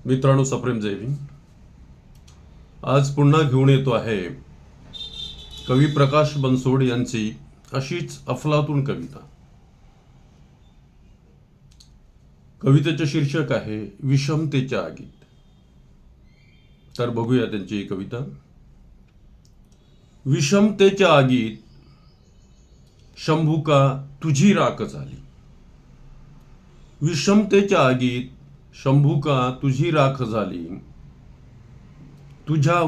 मित्रांनो, सप्रेम जय भीम. आज पुन्हा घेऊन येतो आहे कवी प्रकाश बनसोड यांची अशीच अफलातून कविता. कवितेचे शीर्षक आहे विषमतेच्या आगीत. तर बघूया त्यांची ही कविता. विषमतेच्या आगीत शंभुका तुझी राख झाली. विषमतेच्या आगीत शंभुका तुझी राख झाली. तुझ्या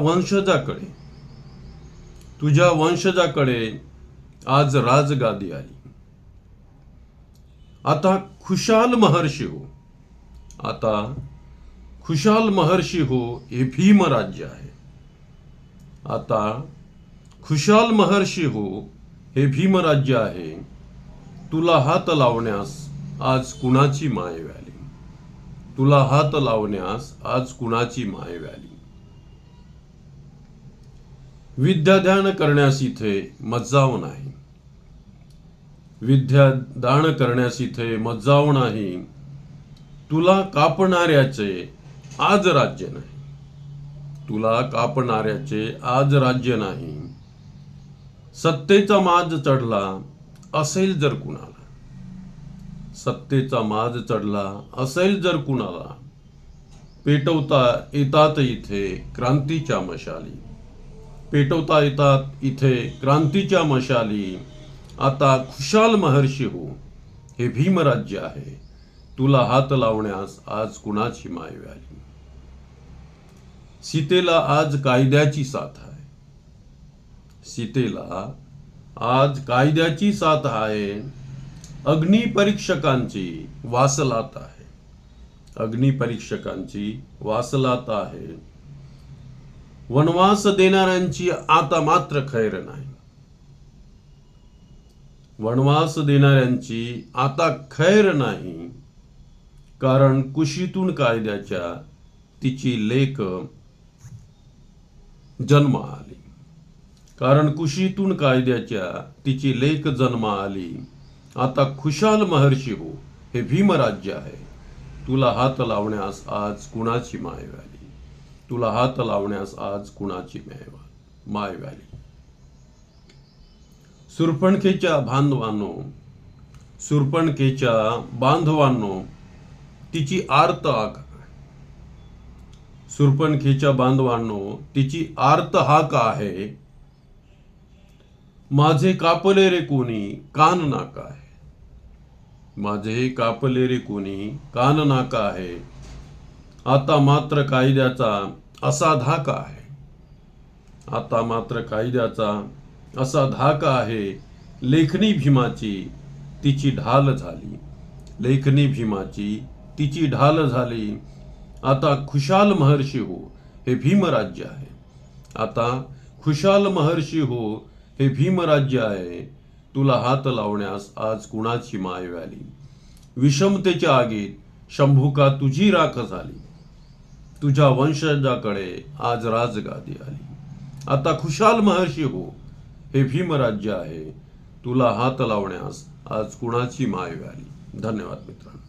वंशजाकडे आज राजगादी आली. आता खुशाल महर्षी हो हे भीम राज्य आहे. आता खुशाल महर्षी हो हे भीम राज्य आहे. तुला हात लावण्यास आज कुणाची माय व्याली. तुला हात लावण्यास आज कुणाची माय व्याली. विद्यादान करण्यास इथे मज्जाव नाही. विद्यादान करण्यास इथे मज्जाव नाही. तुला कापणाऱ्याचे आज राज्य नाही. तुला कापणाऱ्याचे आज राज्य नाही. सत्तेचा माज चढला असेल जर कुणाला. सत्तेचा माज चढला असेल जर कुणाला. पेटवता येतात इथे क्रांतीच्या मशाली. पेटवता येतात इथे क्रांतीच्या मशाली. आता खुशाल महर्षी हो हे भीम राज्य आहे. तुला हात लावण्यास आज कुणाची माय व्याली. सीतेला आज कायद्याची साथ आहे. सीतेला आज कायद्याची साथ आहे. अग्निपरीक्षकांची वासलात आहे. अग्निपरीक्षकांची वासलात आहे. वनवास देणाऱ्यांची आता मात्र खैर नाही. वनवास देणाऱ्यांची आता खैर नाही. कारण कुशीतून कायद्याच्या तिची लेक जन्म आली. कारण कुशीतून कायद्याच्या तिची लेक जन्म आली. आता खुशाल महर्षी हो हे भीम राज्य आहे. तुला हात लावण्यास आज कुणाची माय व्याली. तुला हात लावण्यास आज कुणाची माय व्याली. सुरपणखेच्या बांधवांनो तिची आर्त हाक. सुरपणखेच्या बांधवांनो तिची आर्त हाक आहे. माझे कापले रे कोणी कान नाका आहे. माझे कापले रे कोणी कान नाका आहे. आता मात्र कायद्याचा असा धाका आहे. आता मात्र कायद्याचा असा धाका आहे. लेखणी भीमाची तिची ढाल झाली. लेखणी भीमाची तिची ढाल झाली. आता खुशाल महर्षी हो हे भीम राज्य आहे. आता खुशाल महर्षी हो हे भीम राज्य आहे. तुला हात लावण्यास आज कुणाची माय व्याली. विषमतेच्या आगीत शंभुका तुझी राख झाली. तुझ्या वंशजाकडे आज राजगादी आली. आता खुशाल महर्षी हो हे भीम राज्य आहे. तुला हात लावण्यास आज कुणाची माय व्याली. धन्यवाद मित्रांनो.